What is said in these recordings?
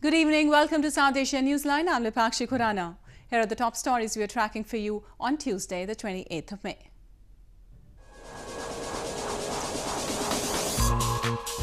Good evening. Welcome to South Asia Newsline. I'm Pakshi Khurana. Here are the top stories we are tracking for you on Tuesday, the 28th of May.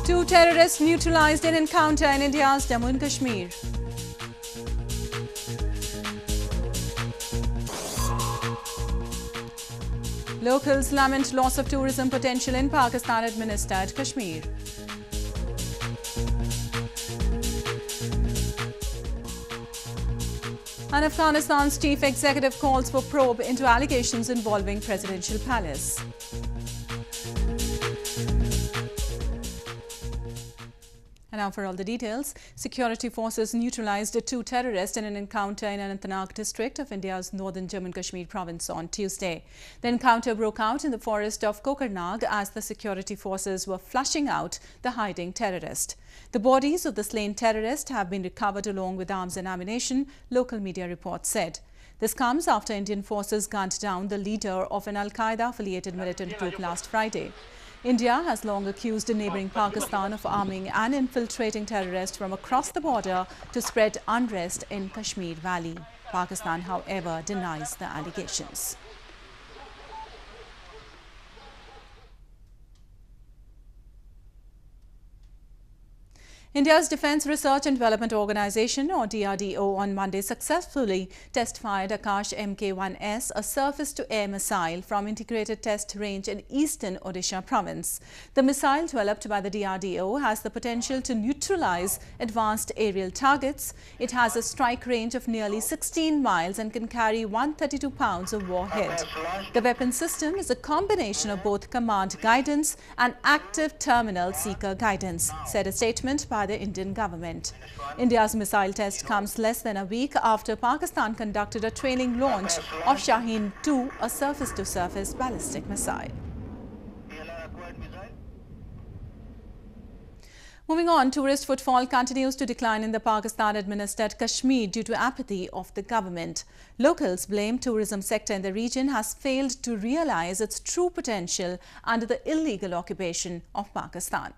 Two terrorists neutralized in encounter in India's Jammu and Kashmir. Locals lament loss of tourism potential in Pakistan-administered Kashmir. And Afghanistan's chief executive calls for probe into allegations involving presidential palace. And now for all the details. Security forces neutralized two terrorists in an encounter in Anantnag district of India's northern Jammu and Kashmir province on Tuesday. The encounter broke out in the forest of Kokarnag as the security forces were flushing out the hiding terrorist. The bodies of the slain terrorist have been recovered along with arms and ammunition, local media reports said. This comes after Indian forces gunned down the leader of an Al-Qaeda-affiliated militant group last Friday. India has long accused neighbouring Pakistan of arming and infiltrating terrorists from across the border to spread unrest in Kashmir Valley. Pakistan, however, denies the allegations. India's Defence Research and Development Organisation, or DRDO, on Monday successfully test-fired Akash Mk1S, a surface-to-air missile from Integrated Test Range in eastern Odisha province. The missile, developed by the DRDO, has the potential to neutralise advanced aerial targets. It has a strike range of nearly 16 miles and can carry 132 pounds of warhead. The weapon system is a combination of both command guidance and active terminal seeker guidance, said a statement by the Indian government. India's missile test comes less than a week after Pakistan conducted a trailing launch of Shaheen-2, a surface-to-surface ballistic missile. Moving on, tourist footfall continues to decline in the Pakistan-administered Kashmir due to apathy of the government. Locals blame tourism sector in the region has failed to realise its true potential under the illegal occupation of Pakistan.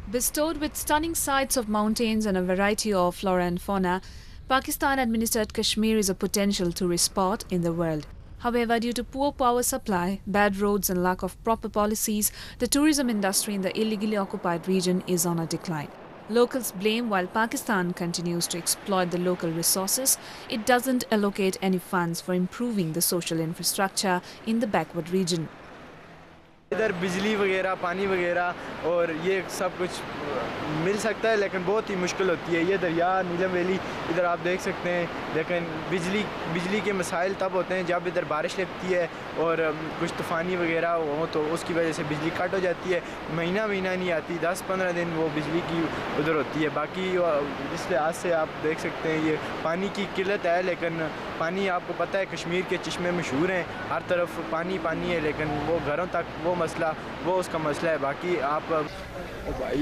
Bestowed with stunning sights of mountains and a variety of flora and fauna, Pakistan-administered Kashmir is a potential tourist spot in the world. However, due to poor power supply, bad roads and lack of proper policies, the tourism industry in the illegally occupied region is on a decline. Locals blame while Pakistan continues to exploit the local resources, it doesn't allocate any funds for improving the social infrastructure in the backward region. इधर बिजली वगैरह पानी वगैरह और ये सब कुछ मिल सकता है लेकिन बहुत ही मुश्किल होती है। ये दरिया नीलम वैली इधर आप देख सकते हैं, लेकिन बिजली के मसाइल तब होते हैं जब इधर बारिश लगती है और कुछ तूफ़ानी वगैरह हो तो उसकी वजह से बिजली कट हो जाती है। महीना नहीं आती, 10-15 दिन वो बिजली की उधर होती है। बाकी इस लिहाज से आप देख सकते हैं ये पानी की किल्लत है, लेकिन पानी आपको पता है कश्मीर के चश्मे मशहूर हैं, हर तरफ पानी है, लेकिन वो घरों तक वो उसका मसला है। बाकी आप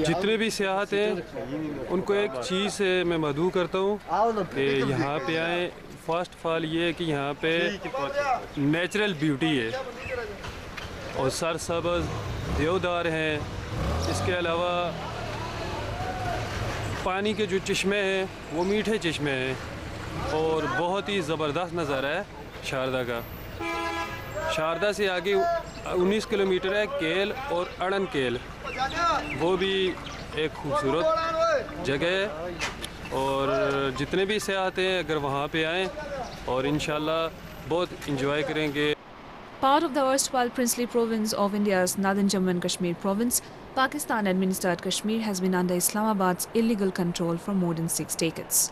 जितने भी सियाहत हैं उनको एक चीज़ से मैं मदऊ करता हूँ कि यहाँ पे आए। फर्स्ट ऑफ ऑल ये है कि यहाँ पे नेचुरल ब्यूटी है और सरसब्ज़ देवदार हैं। इसके अलावा पानी के जो चश्मे हैं वो मीठे चश्मे हैं और बहुत ही ज़बरदस्त नज़ारा है शारदा का। शारदा से आगे 19 किलोमीटर है केल और अड़न केल, वो भी एक खूबसूरत जगह है और जितने भी सयाहत हैं अगर वहाँ पे आएँ और इंशाल्लाह बहुत इंजॉय करेंगे। Part of the erstwhile princely province of India's northern Jammu and Kashmir province, Pakistan-administered Kashmir has been under Islamabad's illegal control for more than 6 decades.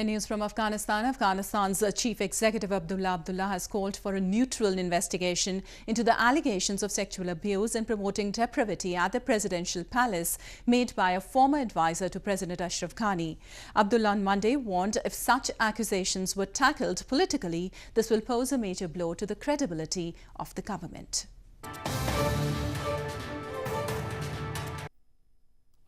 In news from Afghanistan, Afghanistan's chief executive Abdullah has called for a neutral investigation into the allegations of sexual abuse and promoting depravity at the presidential palace made by a former advisor to President Ashraf Ghani. Abdullah on Monday warned if such accusations were tackled politically, this will pose a major blow to the credibility of the government.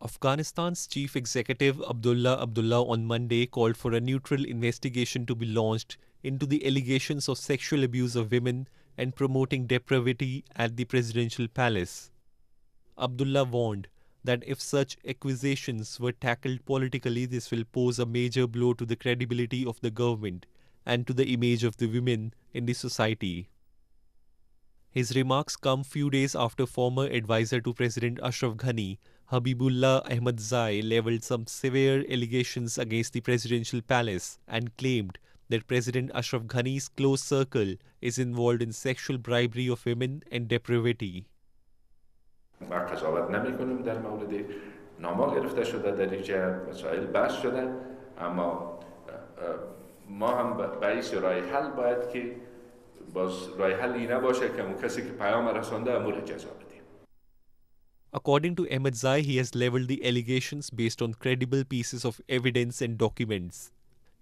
Afghanistan's chief executive Abdullah on Monday called for a neutral investigation to be launched into the allegations of sexual abuse of women and promoting depravity at the presidential palace. Abdullah warned that if such accusations were tackled politically, this will pose a major blow to the credibility of the government and to the image of the women in the society. His remarks come few days after former advisor to President Ashraf Ghani, Habibullah Ahmadzai, leveled some severe allegations against the presidential palace and claimed that President Ashraf Ghani's close circle is involved in sexual bribery of women and depravity. ما قضاوت نمی‌کنیم در مورد نام‌ها گرفته شده در اینجا مسائل بحث شده اما ما هم باعث راه حل باید که باز راه حل این باشه که اون کسی که پیام رسانده امور جزا بدیم. According to Ahmadzai, he has leveled the allegations based on credible pieces of evidence and documents.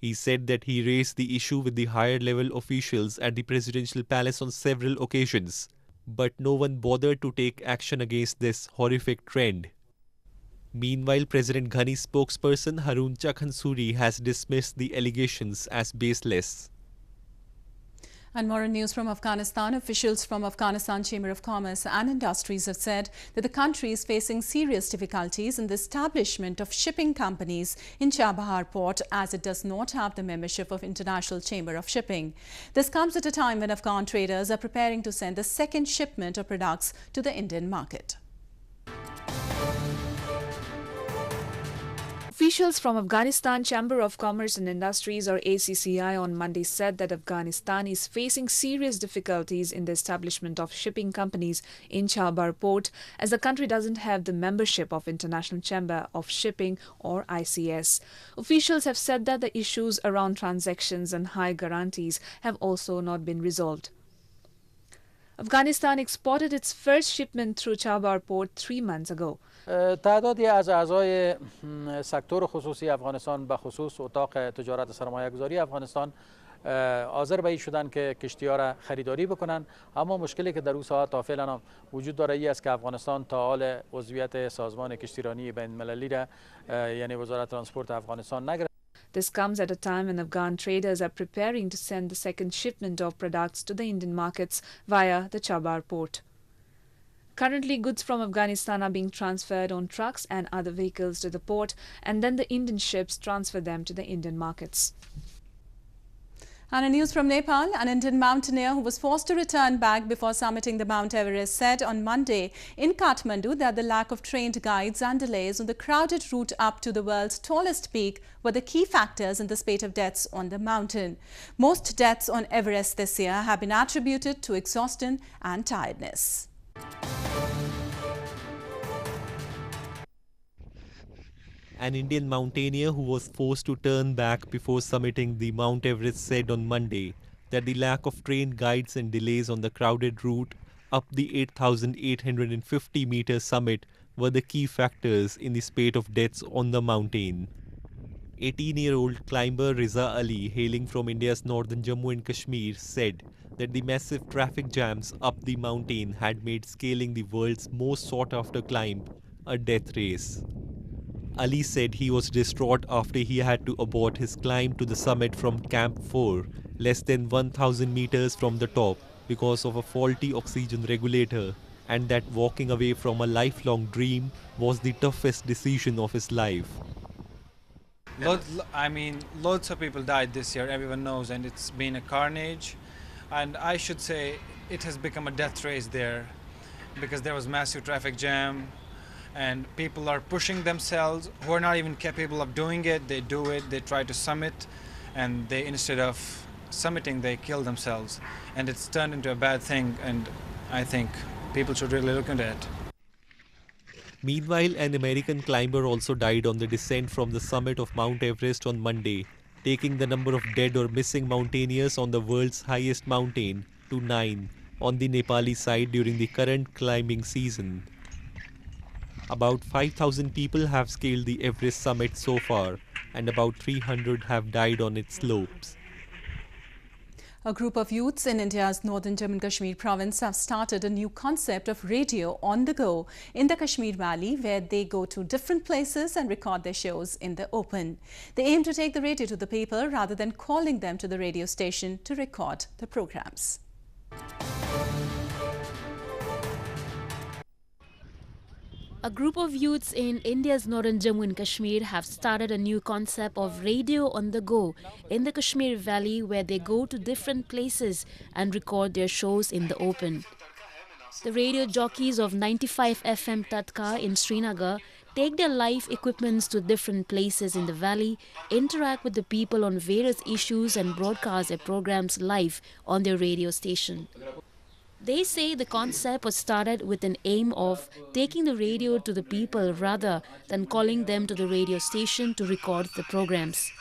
He said that he raised the issue with the higher level officials at the presidential palace on several occasions, but no one bothered to take action against this horrific trend. Meanwhile, President Ghani's spokesperson Harun Chakhansuri has dismissed the allegations as baseless. And more on news from Afghanistan. Officials from Afghanistan Chamber of Commerce and Industries have said that the country is facing serious difficulties in the establishment of shipping companies in Chabahar port as it does not have the membership of International Chamber of Shipping. This comes at a time when Afghan traders are preparing to send the second shipment of products to the Indian market. Officials from Afghanistan Chamber of Commerce and Industries or ACCI on Monday said that Afghanistan is facing serious difficulties in the establishment of shipping companies in Chabahar port as the country doesn't have the membership of International Chamber of Shipping or ICS. Officials have said that the issues around transactions and high guarantees have also not been resolved. Afghanistan exported its first shipment through Chabahar port 3 months ago. تعدادی از اعضای سکتور خصوصی افغانستان به خصوص اتاق تجارت سرمایه گذاری افغانستان حاضر به این شدن که کشتی‌ها را خریداری بکنن اما مشکلی که در اون ساعت تا فعلا وجود داره ای است که افغانستان تا حال عضویت سازمان کشتیرانی بین المللی را یعنی وزارت ترانسپورت افغانستان نگرفته. This comes at a time when Afghan traders are preparing to send the second shipment of products to the Indian markets via the Chabahar port. Currently, goods from Afghanistan are being transferred on trucks and other vehicles to the port, and then the Indian ships transfer them to the Indian markets. And in news from Nepal, an Indian mountaineer who was forced to return back before summiting the Mount Everest said on Monday in Kathmandu that the lack of trained guides and delays on the crowded route up to the world's tallest peak were the key factors in the spate of deaths on the mountain. Most deaths on Everest this year have been attributed to exhaustion and tiredness. An Indian mountaineer who was forced to turn back before summiting the Mount Everest said on Monday that the lack of trained guides and delays on the crowded route up the 8,850-meter summit were the key factors in the spate of deaths on the mountain. 18-year-old climber Riza Ali, hailing from India's northern Jammu and Kashmir, said that the massive traffic jams up the mountain had made scaling the world's most sought-after climb a death race. Ali said he was distraught after he had to abort his climb to the summit from Camp 4, less than 1,000 meters from the top, because of a faulty oxygen regulator, and that walking away from a lifelong dream was the toughest decision of his life. Loads of people died this year, everyone knows, and it's been a carnage. And I should say it has become a death race there because there was massive traffic jam. And people are pushing themselves who are not even capable of doing it. They do it, they try to summit, and they, instead of summiting, they kill themselves. And it's turned into a bad thing, and I think people should really look into it. Meanwhile, an American climber also died on the descent from the summit of Mount Everest on Monday, taking the number of dead or missing mountaineers on the world's highest mountain to 9 on the Nepali side during the current climbing season. About 5,000 people have scaled the Everest summit so far, and about 300 have died on its slopes. A group of youths in India's northern Jammu and Kashmir province have started a new concept of radio on the go in the Kashmir Valley, where they go to different places and record their shows in the open. They aim to take the radio to the people rather than calling them to the radio station to record the programs. A group of youths in India's northern Jammu and Kashmir have started a new concept of radio on the go in the Kashmir Valley, where they go to different places and record their shows in the open. The radio jockeys of 95 FM Tatka in Srinagar take their live equipments to different places in the valley, interact with the people on various issues and broadcast their programs live on their radio station. They say the concept was started with an aim of taking the radio to the people rather than calling them to the radio station to record the programs.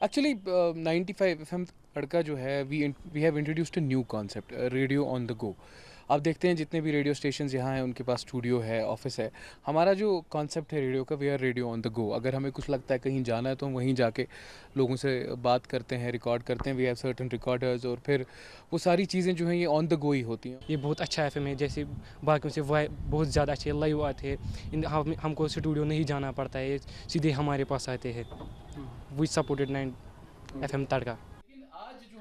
Actually, 95 FM Tadka जो है, we have introduced a new concept, radio on the go. आप देखते हैं जितने भी radio stations यहाँ हैं उनके पास स्टूडियो है, ऑफिस है. हमारा जो कॉन्सेप्ट है रेडियो का, we are radio on the go. अगर हमें कुछ लगता है कहीं जाना है तो हम वहीं जाके लोगों से बात करते हैं, रिकॉर्ड करते हैं. वी हैव सर्टेन रिकॉर्डर्स और फिर वो सारी चीज़ें जो हैं ये ऑन द गो ही होती हैं. ये बहुत अच्छा एफएम है, जैसे बाकियों से बहुत ज़्यादा अच्छे लाइव आते हैं. हमको स्टूडियो नहीं जाना पड़ता है, सीधे हमारे पास आते हैं. We supported 9 FM Tadka.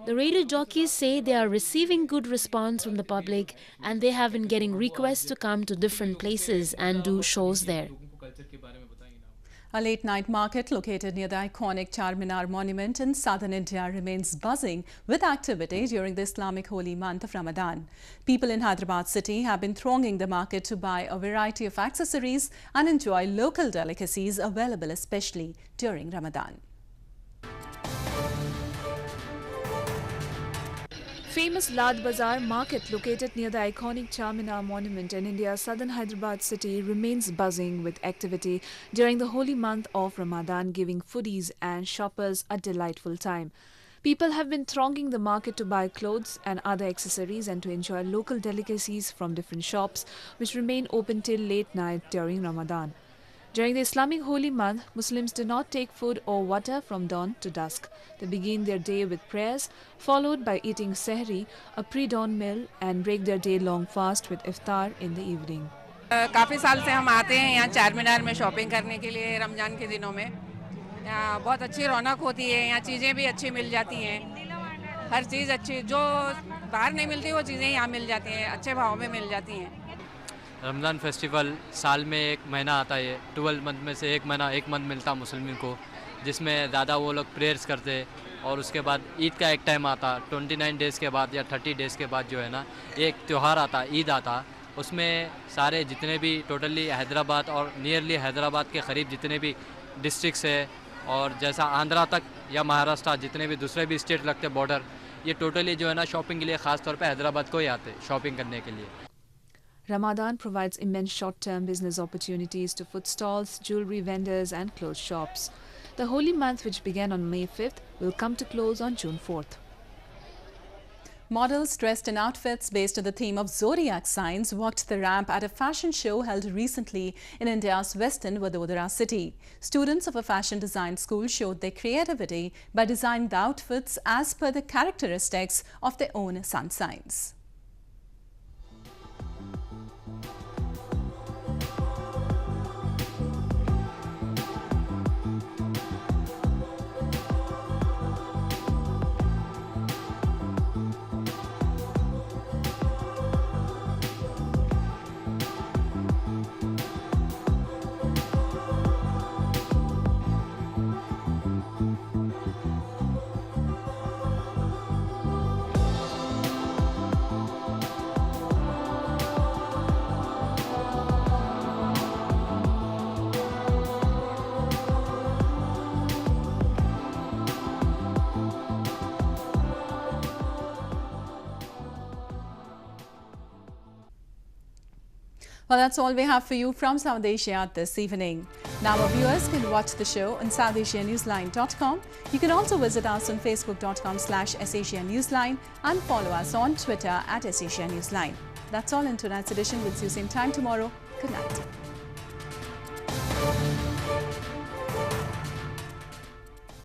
The radio jockeys say they are receiving good response from the public and they have been getting requests to come to different places and do shows there. A late-night market located near the iconic Charminar monument in southern India remains buzzing with activity during the Islamic holy month of Ramadan. People in Hyderabad city have been thronging the market to buy a variety of accessories and enjoy local delicacies available especially during Ramadan. Famous Lad Bazaar market located near the iconic Charminar monument in India's southern Hyderabad city remains buzzing with activity during the holy month of Ramadan, giving foodies and shoppers a delightful time. People have been thronging the market to buy clothes and other accessories and to enjoy local delicacies from different shops which remain open till late night during Ramadan. During the Islamic holy month, Muslims do not take food or water from dawn to dusk. They begin their day with prayers, followed by eating sehri, a pre-dawn meal, and break their day-long fast with iftar in the evening. काफ़ी साल से हम आते हैं यहाँ चारमीनार में shopping करने के लिए रमज़ान के दिनों में. यहाँ बहुत अच्छी रौनक होती है, यहाँ चीज़ें भी अच्छी मिल जाती हैं. हर चीज़ अच्छी जो बाहर नहीं मिलती वो चीज़ें यहाँ मिल जाती हैं, अच्छे भाव में मिल जाती हैं. रमज़ान फेस्टिवल साल में एक महीना आता है. 12 मंथ में से एक मंथ मिलता मुसलमान को, जिसमें ज़्यादा वो लोग प्रेयर्स करते. और उसके बाद ईद का एक टाइम आता 29 डेज़ के बाद या 30 डेज़ के बाद जो है ना एक त्यौहार आता, ईद आता. उसमें सारे जितने भी टोटली हैदराबाद और नियरली हैदराबाद के करीब जितने भी डिस्ट्रिक्ट्स है और जैसा आंध्रा तक या महाराष्ट्र जितने भी दूसरे भी स्टेट लगते बॉर्डर, ये टोटली जो है ना शॉपिंग के लिए ख़ास तौर पे हैदराबाद को ही आते शॉपिंग करने के लिए. Ramadan provides immense short-term business opportunities to food stalls, jewelry vendors and clothes shops. The holy month, which began on May 5th, will come to close on June 4th. Models dressed in outfits based on the theme of zodiac signs walked the ramp at a fashion show held recently in India's western Vadodara city. Students of a fashion design school showed their creativity by designing the outfits as per the characteristics of their own sun signs. Well, that's all we have for you from South Asia this evening. Now our viewers can watch the show on SouthAsiaNewsline.com. You can also visit us on Facebook.com/SAsiaNewsline and follow us on Twitter @SAsiaNewsline. That's all in tonight's edition. We'll see you same time tomorrow. Good night.